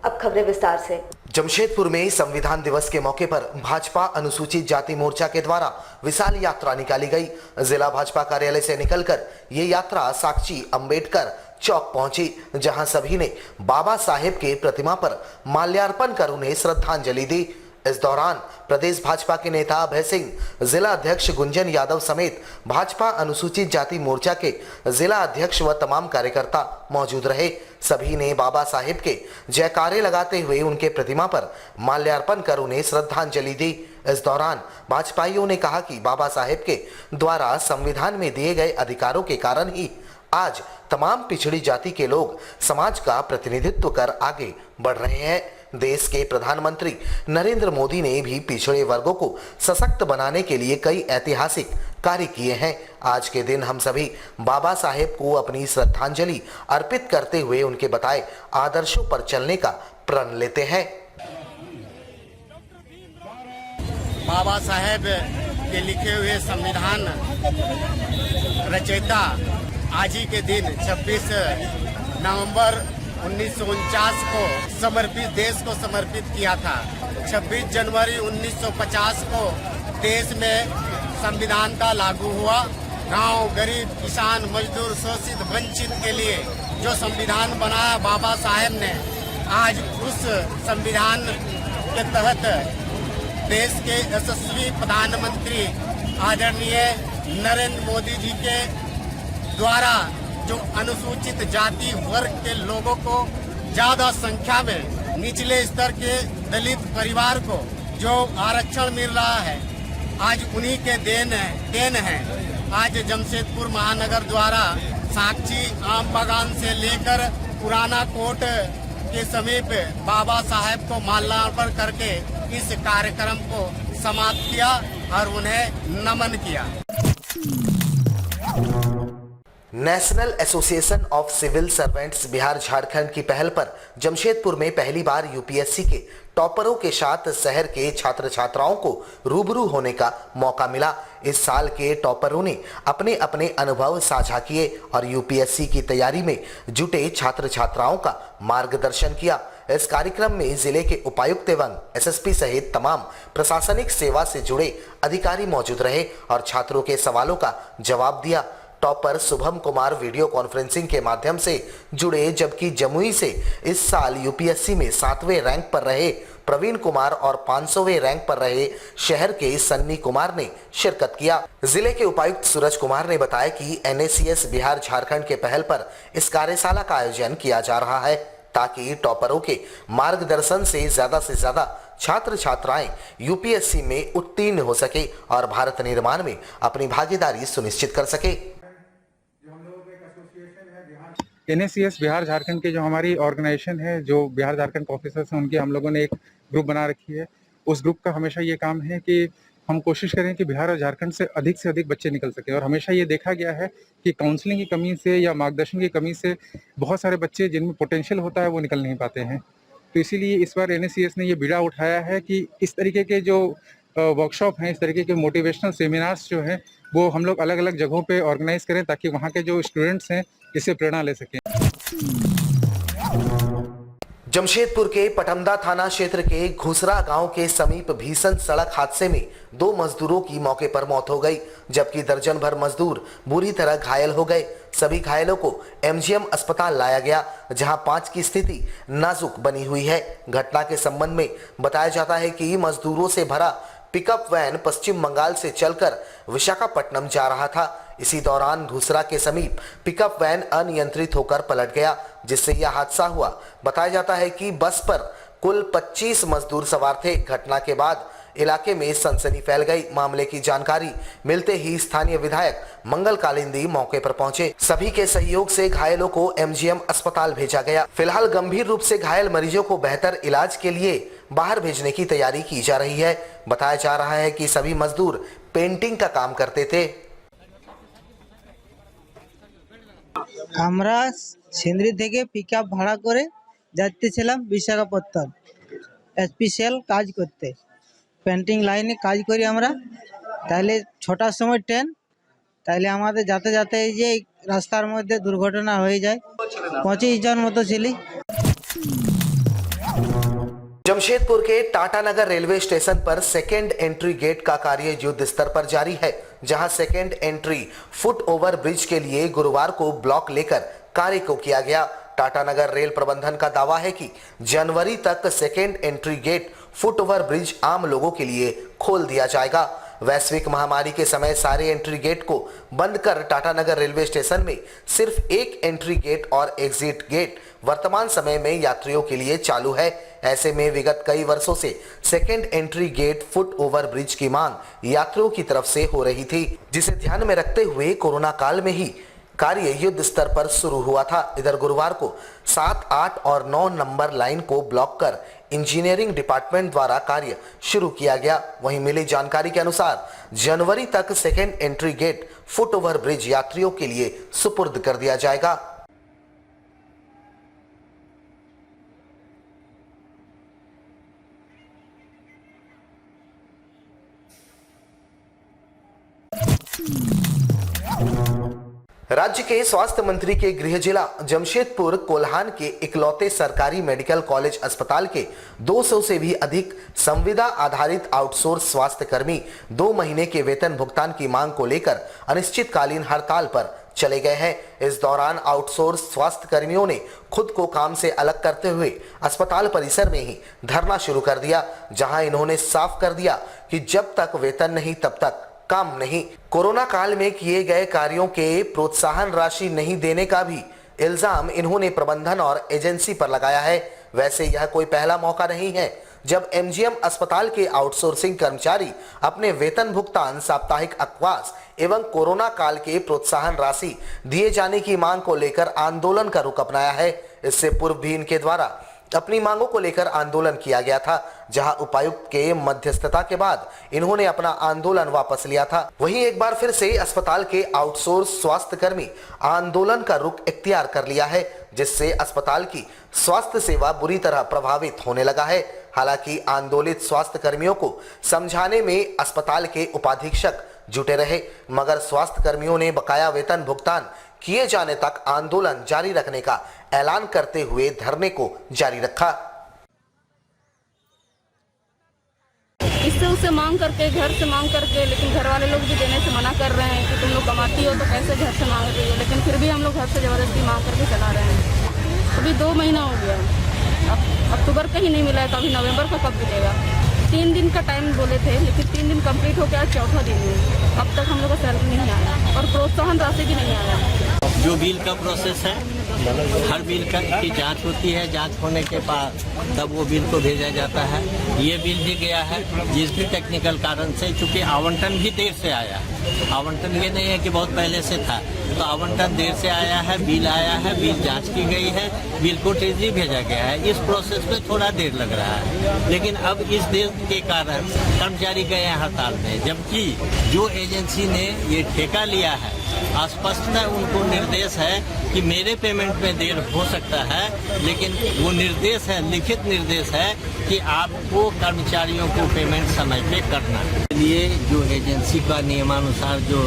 अब खबरें विस्तार से। जमशेदपुर में संविधान दिवस के मौके पर भाजपा अनुसूचित जाति मोर्चा के द्वारा विशाल यात्रा निकाली गई। जिला भाजपा कार्यालय से निकलकर ये यात्रा साक्षी अंबेडकर चौक पहुंची, जहां सभी ने बाबा साहेब के प्रतिमा पर माल्यार्पण कर उन्हें श्रद्धांजलि दी। इस दौरान प्रदेश भाजपा के नेता अभय सिंह, जिला अध्यक्ष गुंजन यादव समेत भाजपा अनुसूचित जाति मोर्चा के जिला अध्यक्ष व तमाम कार्यकर्ता मौजूद रहे। सभी ने बाबा साहेब के जयकारे लगाते हुए उनके प्रतिमा पर माल्यार्पण कर उन्हें श्रद्धांजलि दी। इस दौरान भाजपाइयों ने कहा कि बाबा साहेब के द्वारा संविधान में दिए गए अधिकारों के कारण ही आज तमाम पिछड़ी जाति के लोग समाज का प्रतिनिधित्व कर आगे बढ़ रहे हैं। देश के प्रधानमंत्री नरेंद्र मोदी ने भी पिछड़े वर्गों को सशक्त बनाने के लिए कई ऐतिहासिक कार्य किए हैं। आज के दिन हम सभी बाबा साहेब को अपनी श्रद्धांजलि अर्पित करते हुए उनके बताए आदर्शों पर चलने का प्रण लेते हैं। बाबा साहेब के लिखे हुए संविधान रचयिता आज ही के दिन 26 नवंबर 1949 को देश को समर्पित किया था। 26 जनवरी 1950 को देश में संविधान का लागू हुआ। गांव, गरीब, किसान, मजदूर, शोषित, वंचित के लिए जो संविधान बनाया बाबा साहेब ने, आज उस संविधान के तहत देश के यशस्वी प्रधानमंत्री आदरणीय नरेंद्र मोदी जी के द्वारा जो अनुसूचित जाति वर्ग के लोगों को ज्यादा संख्या में निचले स्तर के दलित परिवार को जो आरक्षण मिल रहा है, आज उन्हीं के देन है। आज जमशेदपुर महानगर द्वारा साक्षी आम बागान से लेकर पुराना कोर्ट के समीप बाबा साहेब को माल्यार्पण करके इस कार्यक्रम को समाप्त किया और उन्हें नमन किया। National Association of Civil Servants Bihar Jharkhand की पहल पर जमशेदपुर में पहली बार यूपीएससी के टॉपरों के साथ शहर के छात्र छात्राओं को रूबरू होने का मौका मिला। इस साल के टॉपरों ने अपने अपने अनुभव साझा किए और यूपीएससी की तैयारी में जुटे छात्र छात्राओं का मार्गदर्शन किया। इस कार्यक्रम में जिले के उपायुक्त एवं एसएसपी सहित तमाम प्रशासनिक सेवा से जुड़े अधिकारी मौजूद रहे और छात्रों के सवालों का जवाब दिया। Topper Shubham Kumar video conferencing के माध्यम से जुड़े, जबकि जमुई से इस साल यूपीएससी में 7वें रैंक पर रहे प्रवीण कुमार और 500वें रैंक पर रहे शहर के सन्नी कुमार ने शिरकत किया। जिले के उपायुक्त सूरज कुमार ने बताया कि एनएसीएस बिहार झारखंड के पहल पर इस कार्यशाला का आयोजन किया जा रहा है ताकि टॉपरों के मार्गदर्शन से ज्यादा छात्र छात्राएं यूपीएससी में उत्तीर्ण हो सके और भारत निर्माण में अपनी भागीदारी सुनिश्चित कर सके। एनएसीएस बिहार झारखंड के जो हमारी ऑर्गेनाइजेशन है, जो बिहार झारखंड के ऑफिसर्स हैं, उनकी हम लोगों ने एक ग्रुप बना रखी है। उस ग्रुप का हमेशा ये काम है कि हम कोशिश करें कि बिहार और झारखंड से अधिक बच्चे निकल सकें। और हमेशा ये देखा गया है कि काउंसलिंग की कमी से या मार्गदर्शन की कमी से बहुत सारे बच्चे जिनमें पोटेंशियल होता है वो निकल नहीं पाते हैं। तो इसीलिए इस बार एनएसीएस ने ये बीड़ा उठाया है कि इस तरीके के जो वर्कशॉप हैं, इस तरीके के मोटिवेशनल सेमिनार्स जो हैं, वो हम लोग अलग अलग जगहों पे ऑर्गेनाइज करें ताकि वहाँ के जो स्टूडेंट्स हैं इससे प्रेरणा ले सकें। जमशेदपुर के पटमदा थाना क्षेत्र के घुसरा गांव के समीप भीषण सड़क हादसे में 2 मजदूरों की मौके पर मौत हो गई, जबकि दर्जन भर मजदूर बुरी तरह घायल हो गए। सभी घायलों को एमजीएम अस्पताल लाया गया, जहां 5 की स्थिति नाजुक बनी हुई है। घटना के संबंध में बताया जाता है कि मजदूरों से भरा पिकअप वैन पश्चिम बंगाल से चलकर विशाखापट्टनम जा रहा था। इसी दौरान घुसरा के समीप पिकअप वैन अनियंत्रित होकर पलट गया, जिससे यह हादसा हुआ। बताया जाता है कि बस पर कुल 25 मजदूर सवार थे। घटना के बाद इलाके में सनसनी फैल गई। मामले की जानकारी मिलते ही स्थानीय विधायक मंगल कालिंदी मौके पर पहुंचे। सभी के सहयोग से घायलों को एमजीएम अस्पताल भेजा गया। फिलहाल गंभीर रूप से घायल मरीजों को बेहतर इलाज के लिए बाहर भेजने की तैयारी की जा रही है। बताया जा रहा है कि सभी मजदूर पेंटिंग का काम करते थे। আমরা সিন্দ্রি থেকে পিকআপ ভাড়া করে যাচ্ছিলাম বিশাখাপত্তনম স্পেশাল কাজ করতে। পেন্টিং লাইনে কাজ করি আমরা। তাহলে 6টার সময় ট্রেন, তাহলে আমাদের যাতে এই যে রাস্তার মধ্যে দুর্ঘটনা হয়ে যায়। 25 জন মতো ছিলি। जमशेदपुर के टाटानगर रेलवे स्टेशन पर सेकेंड एंट्री गेट का कार्य युद्ध स्तर पर जारी है, जहां second entry foot over bridge के लिए गुरुवार को ब्लॉक लेकर कार्य को किया गया। टाटानगर रेल प्रबंधन का दावा है कि जनवरी तक second entry gate foot over bridge आम लोगों के लिए खोल दिया जाएगा। वैश्विक महामारी के समय सारे एंट्री गेट को बंद कर टाटानगर रेलवे स्टेशन में सिर्फ एक एंट्री गेट और एग्जिट गेट वर्तमान समय में यात्रियों के लिए चालू है। ऐसे में विगत कई वर्षों से second entry gate foot over bridge की मांग यात्रियों की तरफ से हो रही थी, जिसे ध्यान में रखते हुए कोरोना काल में ही कार्य युद्ध स्तर पर शुरू हुआ था। इधर गुरुवार को 7, 8 और 9 नंबर लाइन को ब्लॉक कर इंजीनियरिंग डिपार्टमेंट द्वारा कार्य शुरू किया गया। वहीं मिली जानकारी के अनुसार जनवरी तक second entry gate foot over bridge यात्रियों के लिए सुपुर्द कर दिया जाएगा। राज्य के स्वास्थ्य मंत्री के गृह जिला जमशेदपुर कोल्हान के इकलौते सरकारी मेडिकल कॉलेज अस्पताल के 200 से भी अधिक संविदा आधारित आउटसोर्स स्वास्थ्य कर्मी 2 महीने के वेतन भुगतान की मांग को लेकर अनिश्चितकालीन हड़ताल पर चले गए हैं। इस दौरान आउटसोर्स स्वास्थ्य कर्मियों ने खुद को काम से अलग करते हुए अस्पताल परिसर में ही धरना शुरू कर दिया, जहां इन्होंने साफ कर दिया कि जब तक वेतन नहीं तब तक काम नहीं। कोरोना काल में किए गए कार्यों के प्रोत्साहन राशि नहीं देने का भी इल्जाम इन्होंने प्रबंधन और एजेंसी पर लगाया है। वैसे यह कोई पहला मौका नहीं है जब एमजीएम अस्पताल के आउटसोर्सिंग कर्मचारी अपने वेतन भुगतान, साप्ताहिक अवकाश एवं कोरोना काल के प्रोत्साहन राशि दिए जाने की मांग को लेकर आंदोलन का रुख अपनाया है। इससे पूर्व भी इनके द्वारा अपनी मांगों को लेकर आंदोलन किया गया था, जहां उपायुक्त के मध्यस्थता के बाद इन्होंने अपना आंदोलन वापस लिया था। वहीं एक बार फिर से अस्पताल के आउटसोर्स स्वास्थ्य कर्मी आंदोलन का रुख इख्तियार कर लिया है, जिससे अस्पताल की स्वास्थ्य सेवा बुरी तरह प्रभावित होने लगा है। हालांकि आंदोलित स्वास्थ्य कर्मियों को समझाने में अस्पताल के उपाधीक्षक जुटे रहे, मगर स्वास्थ्य कर्मियों ने बकाया वेतन भुगतान किए जाने तक आंदोलन जारी रखने का ऐलान करते हुए धरने को जारी रखा। इससे उससे मांग करके, घर से मांग करके, लेकिन घर वाले लोग भी देने से मना कर रहे हैं कि तुम लोग कमाती हो तो कैसे घर से मांग रही हो, लेकिन फिर भी हम लोग घर से जबरदस्ती मांग करके चला रहे हैं। अभी 2 महीना हो गया, अब अक्टूबर का ही नहीं मिला है तो अभी नवंबर का कब मिलेगा। 3 दिन का टाइम बोले थे, लेकिन 3 दिन कंप्लीट हो गया, 4था दिन है, अब तक हम लोग का सैलरी नहीं आया और प्रोत्साहन राशि भी नहीं आया। जो बिल का प्रोसेस है, हर बिल की जांच होती है, जांच होने के बाद तब वो बिल को भेजा जाता है। ये बिल भी गया है, जिस भी टेक्निकल कारण से, चूँकि आवंटन भी देर से आया, आवंटन ये नहीं है कि बहुत पहले से था, तो आवंटन देर से आया है, बिल आया है, बिल जांच की गई है, बिल को तेजी भेजा गया है। इस प्रोसेस में थोड़ा देर लग रहा है, लेकिन अब इस देर के कारण कर्मचारी गए हैं हड़ताल में, जबकि जो एजेंसी ने ये ठेका लिया है, स्पष्टतः उनको निर्देश है कि मेरे पेमेंट में देर हो सकता है, लेकिन वो निर्देश है, लिखित निर्देश है कि आपको कर्मचारियों को पेमेंट समय पे करना है। लिए जो एजेंसी का नियमानुसार जो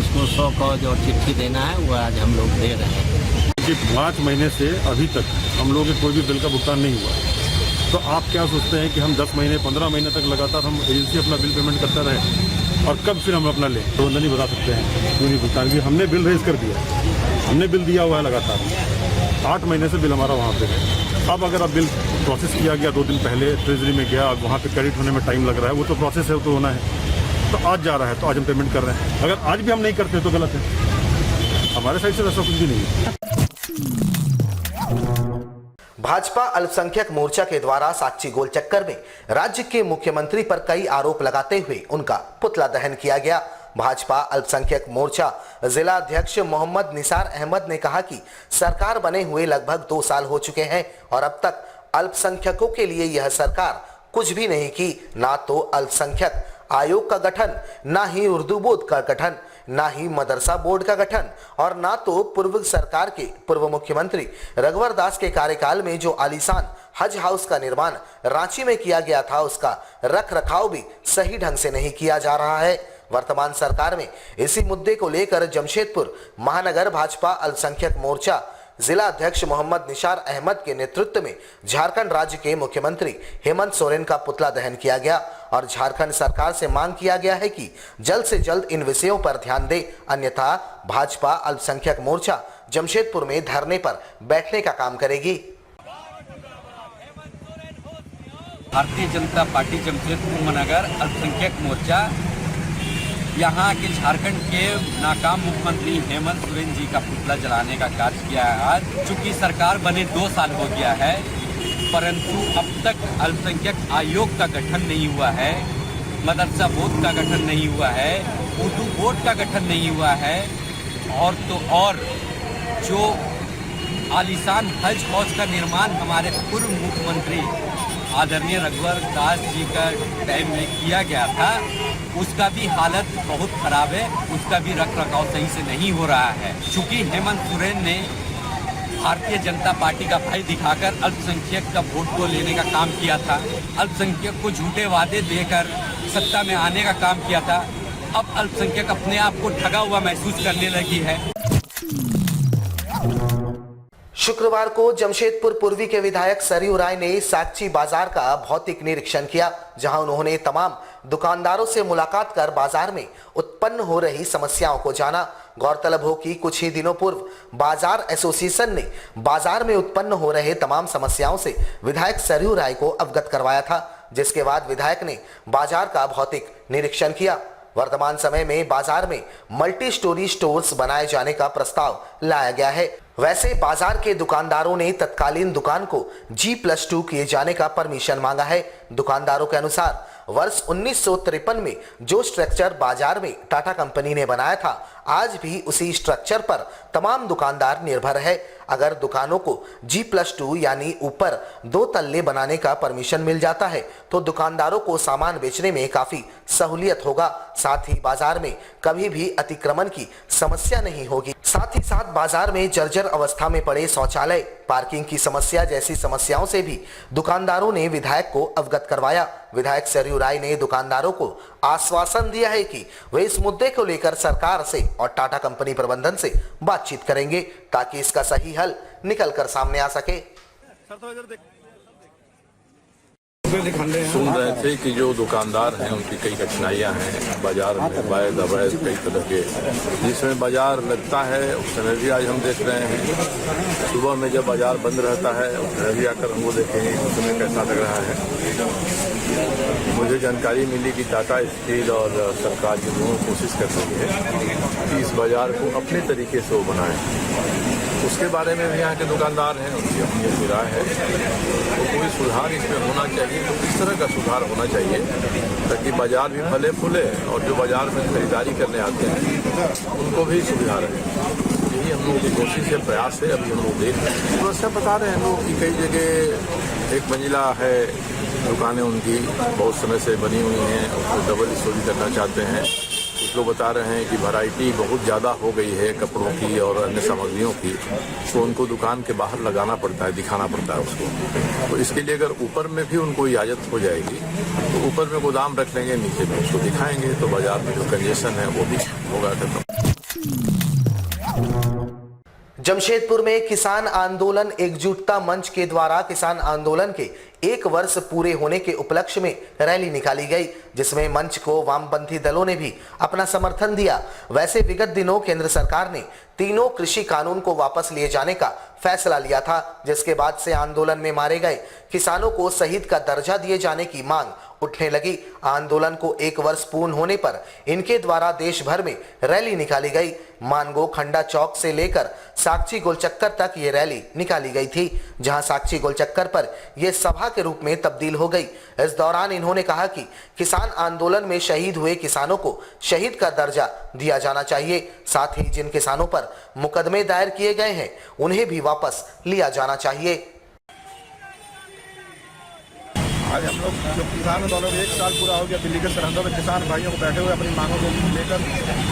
उसको 100 कॉज और चिट्ठी देना है, वो आज हम लोग दे रहे हैं। कि 5 महीने से अभी तक हम लोगों के कोई भी बिल का भुगतान नहीं हुआ, तो आप क्या सोचते हैं कि हम 10 महीने 15 महीने तक लगातार हम एजेंसी अपना बिल पेमेंट करता रहे और कब फिर हम अपना लें? तो नहीं बता सकते हैं क्यों नहीं भुगतान भी। हमने बिल रेज कर दिया, हमने बिल दिया हुआ है लगातार, 8 महीने से बिल हमारा वहाँ पे है। अब अगर अब बिल प्रोसेस किया गया 2 दिन पहले ट्रेजरी में गया, वहाँ पे क्रेडिट होने में टाइम लग रहा है, वो तो प्रोसेस है, वो तो होना है, तो आज जा रहा है, तो आज हम पेमेंट कर रहे हैं। अगर आज भी हम नहीं करते तो गलत है, हमारे साइड से ऐसा कुछ भी नहीं है। भाजपा अल्पसंख्यक मोर्चा के द्वारा साक्षी गोल चक्कर में राज्य के मुख्यमंत्री पर कई आरोप लगाते हुए उनका पुतला दहन किया गया। भाजपा अल्पसंख्यक मोर्चा जिला अध्यक्ष मोहम्मद निसार अहमद ने कहा कि सरकार बने हुए लगभग 2 साल हो चुके हैं और अब तक अल्पसंख्यकों के लिए यह सरकार कुछ भी नहीं की। ना तो अल्पसंख्यक आयोग का गठन, ना ही उर्दू बोर्ड का गठन, ना ही मदरसा बोर्ड का गठन और ना तो पूर्व सरकार के पूर्व मुख्यमंत्री रघुवर दास के कार्यकाल में जो आलीशान हज हाउस का निर्माण रांची में किया गया था, उसका रख रखाव भी सही ढंग से नहीं किया जा रहा है। वर्तमान सरकार में इसी मुद्दे को लेकर जमशेदपुर महानगर भाजपा अल्पसंख्यक मोर्चा जिला अध्यक्ष मोहम्मद निशार अहमद के नेतृत्व में झारखंड राज्य के मुख्यमंत्री हेमंत सोरेन का पुतला दहन किया गया और झारखंड सरकार से मांग किया गया है कि जल्द से जल्द इन विषयों पर ध्यान दे, अन्यथा भाजपा अल्पसंख्यक मोर्चा जमशेदपुर में धरने पर बैठने का काम करेगी। भारतीय जनता पार्टी जमशेदपुर महानगर अल्पसंख्यक मोर्चा यहाँ के झारखंड के नाकाम मुख्यमंत्री हेमंत सोरेन जी का पुतला जलाने का कार्य किया है। आज चूँकि सरकार बने 2 साल हो गया है, परंतु अब तक अल्पसंख्यक आयोग का गठन नहीं हुआ है, मदरसा बोर्ड का गठन नहीं हुआ है, उर्दू बोर्ड का गठन नहीं हुआ है, और तो और जो आलीशान हज हाउस का निर्माण हमारे पूर्व मुख्यमंत्री आदरणीय रघुवर दास जी का टाइम में किया गया था, उसका भी हालत बहुत खराब है, उसका भी रख रखाव सही से नहीं हो रहा है। चूँकि हेमंत सोरेन ने भारतीय जनता पार्टी का भय दिखाकर अल्पसंख्यक का वोट को लेने का काम किया था, अल्पसंख्यक को झूठे वादे देकर सत्ता में आने का काम किया था। अब अल्पसंख्यक अपने आप को ठगा हुआ महसूस करने लगी है। शुक्रवार को जमशेदपुर पूर्वी के विधायक सरयू राय ने साक्षी बाजार का भौतिक निरीक्षण किया, जहां उन्होंने तमाम दुकानदारों से मुलाकात कर बाजार में उत्पन्न हो रही समस्याओं को जाना। गौरतलब हो कि कुछ ही दिनों पूर्व बाजार एसोसिएशन ने बाजार में उत्पन्न हो रहे तमाम समस्याओं से विधायक सरयू राय को अवगत करवाया था, जिसके बाद विधायक ने बाजार का भौतिक निरीक्षण किया। वर्तमान समय में बाजार में मल्टी स्टोरी स्टोर्स बनाए जाने का प्रस्ताव लाया गया है। वैसे बाजार के दुकानदारों ने तत्कालीन दुकान को G+2 किए जाने का परमिशन मांगा है। दुकानदारों के अनुसार वर्ष 1953 में जो स्ट्रक्चर बाजार में टाटा कंपनी ने बनाया था, आज भी उसी स्ट्रक्चर पर तमाम दुकानदार निर्भर है। अगर दुकानों को G+2 यानी ऊपर 2 तल्ले बनाने का परमिशन मिल जाता है तो दुकानदारों को सामान बेचने में काफी सहूलियत होगा। साथ ही बाजार में कभी भी अतिक्रमण की समस्या नहीं होगी। साथ ही साथ बाजार में जर्जर अवस्था में पड़े शौचालय, पार्किंग की समस्या जैसी समस्याओं से भी दुकानदारों ने विधायक को अवगत करवाया। विधायक सरयू राय ने दुकानदारों को आश्वासन दिया है कि वे इस मुद्दे को लेकर सरकार से और टाटा कंपनी प्रबंधन से बातचीत करेंगे ताकि इसका सही हल निकल कर सामने आ सके। सुन रहे थे कि जो दुकानदार हैं उनकी कई कठिनाइयां हैं बाजार में, अवैध अवैध कई तरह के, जिसमें बाजार लगता है उस समय भी आज हम देख रहे हैं। सुबह में जब बाजार बंद रहता है उस समय भी आकर हमको देखेंगे उस समय कैसा लग रहा है। मुझे जानकारी मिली कि टाटा स्टील और सरकार जो दोनों कोशिश कर रही है कि इस बाजार को अपने तरीके से वो बनाएं। उसके बारे में भी यहाँ के दुकानदार हैं, उनकी अपनी राय है। तो कोई सुधार इसमें होना चाहिए, तो किस तरह का सुधार होना चाहिए ताकि बाजार भी फले फूले और जो बाजार में खरीदारी करने आते हैं उनको भी सुविधा रहे। यही हम लोगों की कोशिश है, प्रयास है। अभी हम लोग देख रहे हैं, तो सब बता रहे हैं लोग कि कई जगह 1 मंजिला है दुकानें उनकी बहुत समय से बनी हुई हैं, उसको डबल स्टोरी करना चाहते हैं। कुछ लोग बता रहे हैं कि वैरायटी बहुत ज़्यादा हो गई है कपड़ों की और अन्य सामग्रियों की, तो उनको दुकान के बाहर लगाना पड़ता है, दिखाना पड़ता है उसको। तो इसके लिए अगर ऊपर में भी उनको इजाज़त हो जाएगी तो ऊपर में गोदाम रख लेंगे, नीचे में उसको दिखाएंगे, तो बाजार में जो कंजेशन है वो भी होगा खत्म। जमशेदपुर में किसान आंदोलन एकजुटता मंच के द्वारा किसान आंदोलन के 1 वर्ष पूरे होने के उपलक्ष्य में रैली निकाली गई, जिसमें मंच को वामपंथी दलों ने भी अपना समर्थन दिया। वैसे विगत दिनों केंद्र सरकार ने तीनों कृषि कानून को वापस लिए जाने का फैसला लिया था, जिसके बाद से आंदोलन में मारे गए किसानों को शहीद का दर्जा दिए जाने की मांग उठने लगी। आंदोलन को 1 वर्ष पूर्ण होने पर इनके द्वारा देश भर में रैली निकाली गई। मानगो खंडा चौक से लेकर साक्षी गोलचक्कर तक ये रैली निकाली गई थी, जहां साक्षी गोलचक्कर पर यह सभा के रूप में तब्दील हो गई। इस दौरान इन्होंने कहा कि किसान आंदोलन में शहीद हुए किसानों को शहीद का दर्जा दिया जाना चाहिए। साथ ही जिन किसानों पर मुकदमे दायर किए गए हैं उन्हें भी वापस लिया जाना चाहिए। आज हम लोग जो किसान आंदोलन 1 साल पूरा हो गया, दिल्ली के सरहदों में किसान भाइयों को बैठे हुए अपनी मांगों को लेकर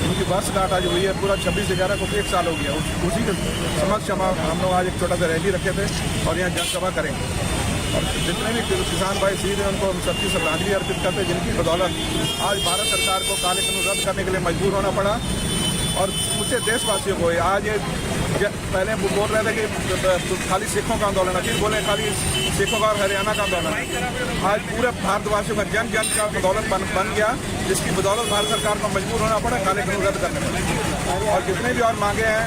उनकी वर्षगांठ आज हुई है। पूरा 26/11 को 1 साल हो गया। उसी के समक्ष हम लोग आज एक छोटा सा रैली रखे थे और यहाँ जनसभा करेंगे। और जितने भी किसान भाई शहीद हैं उनको हम सबकी श्रद्धांजलि अर्पित करते हैं, जिनकी बदौलत आज भारत सरकार को काले कानून रद्द करने के लिए मजबूर होना पड़ा। और मुझे देशवासियों को आज पहले वो बोल रहे थे कि खाली सिखों का आंदोलन है, फिर बोले खाली सिखों का और हरियाणा का आंदोलन है। आज पूरे भारतवासियों का जन जन का आंदोलन बन गया, जिसकी बदौलत भारत सरकार को मजबूर होना पड़ा काले कानून रद्द करने पड़े। और जितने भी और मांगे हैं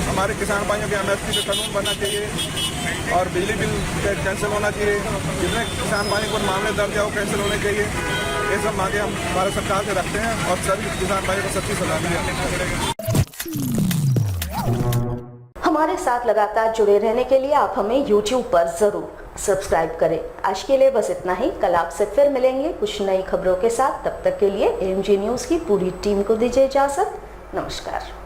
हमारे किसान भाइयों के MSP पे कानून बनना चाहिए और बिजली बिल कैंसिल होना चाहिए, जितने किसान भाइयों पर मामले दर्ज है वो कैंसिल होने चाहिए। ये सब मांगे हम भारत सरकार से रखते हैं और सभी किसान भाइयों को सच्ची सलाह मिले। हमारे साथ लगातार जुड़े रहने के लिए आप हमें YouTube पर जरूर सब्सक्राइब करें। आज के लिए बस इतना ही। कल आपसे फिर मिलेंगे कुछ नई खबरों के साथ। तब तक के लिए AMG न्यूज़ की पूरी टीम को दीजिए इजाजत। नमस्कार।